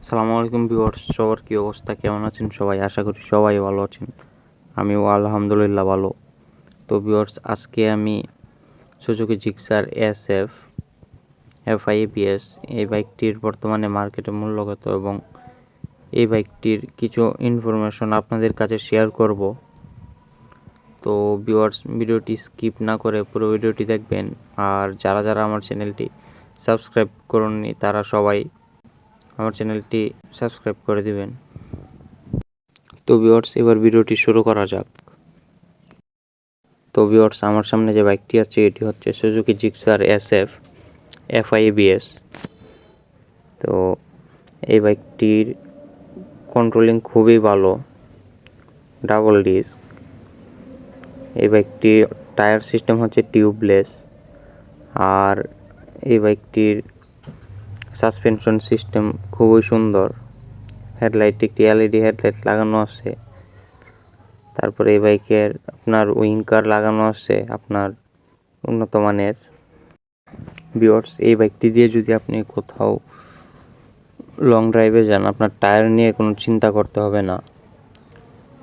সালামু আলাইকুম ভিউয়ার্স, সবার কী অবস্থা, কেমন আছেন সবাই? আশা করি সবাই ভালো আছেন। আমিও আলহামদুলিল্লাহ ভালো। তো ভিউয়ার্স, আজকে আমি সুজুকি জিক্সার SF FI-ABS এই বাইকটির বর্তমানে মার্কেটে মূল্য কত এবং এই বাইকটির কিছু ইনফরমেশন আপনাদের কাছে শেয়ার করব। তো ভিউয়ার্স, ভিডিওটি স্কিপ না করে পুরো ভিডিওটি দেখবেন। আর যারা আমার চ্যানেলটি সাবস্ক্রাইব করেননি তারা সবাই আমার চ্যানেলটি সাবস্ক্রাইব করে দিবেন। তো ভিউয়ার্স, এবার ভিডিওটি শুরু করা যাক। তো ভিউয়ার্স, আমার সামনে যে বাইকটি আছে এটি হচ্ছে সুজুকি জিক্সার SF FI-ABS। তো এই বাইকটির কন্ট্রোলিং খুবই ভালো, ডাবল ডিস্ক। এই বাইকটির টায়ার সিস্টেম হচ্ছে টিউবলেস। আর এই বাইকটির সাসপেনশন সিস্টেম খুবই সুন্দর। হেডলাইট একটি LED হেডলাইট লাগানো আছে। তারপরে এই বাইকের আপনার উইঙ্কার লাগানো আছে আপনার উন্নত মানের। ভিউয়ার্স, এই বাইকটি দিয়ে যদি আপনি কোথাও লং ড্রাইভে যান, আপনার টায়ার নিয়ে কোনো চিন্তা করতে হবে না,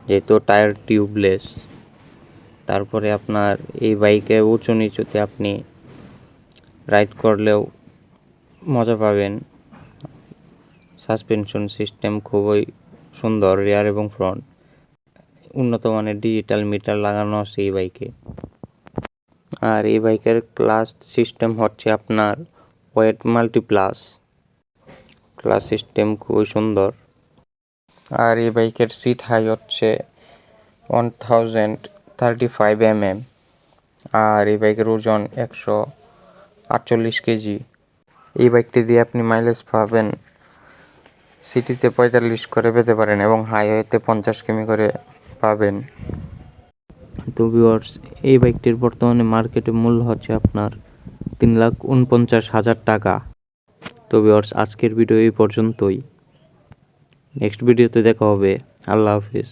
যেহেতু টায়ার টিউবলেস। তারপরে আপনার এই বাইকে উঁচু নিচুতে আপনি রাইড করলেও মজা পাবেন। সাসপেনশন সিস্টেম খুবই সুন্দর, রিয়ার এবং ফ্রন্ট। উন্নত মানের ডিজিটাল মিটার লাগানো আছে এই বাইকে। আর এই বাইকের ক্লাস সিস্টেম হচ্ছে আপনার ওয়েট মাল্টিপ্লাস। ক্লাস সিস্টেম খুবই সুন্দর। আর এই বাইকের সিট হাই হচ্ছে 1035 mm। আর এই বাইকের ওজন 148 কেজি। এই বাইকটি দিয়ে আপনি মাইলেজ পাবেন, সিটিতে 45 করে পেতে পারেন এবং হাইওয়েতে 50 কিমি করে পাবেন। তো ভিউয়ার্স, এই বাইকটির বর্তমানে মার্কেটে মূল্য হচ্ছে আপনার 3,49,000 টাকা। তো ভিউয়ার্স, আজকের ভিডিও এই পর্যন্তই। নেক্সট ভিডিওতে দেখা হবে। আল্লাহ হাফিজ।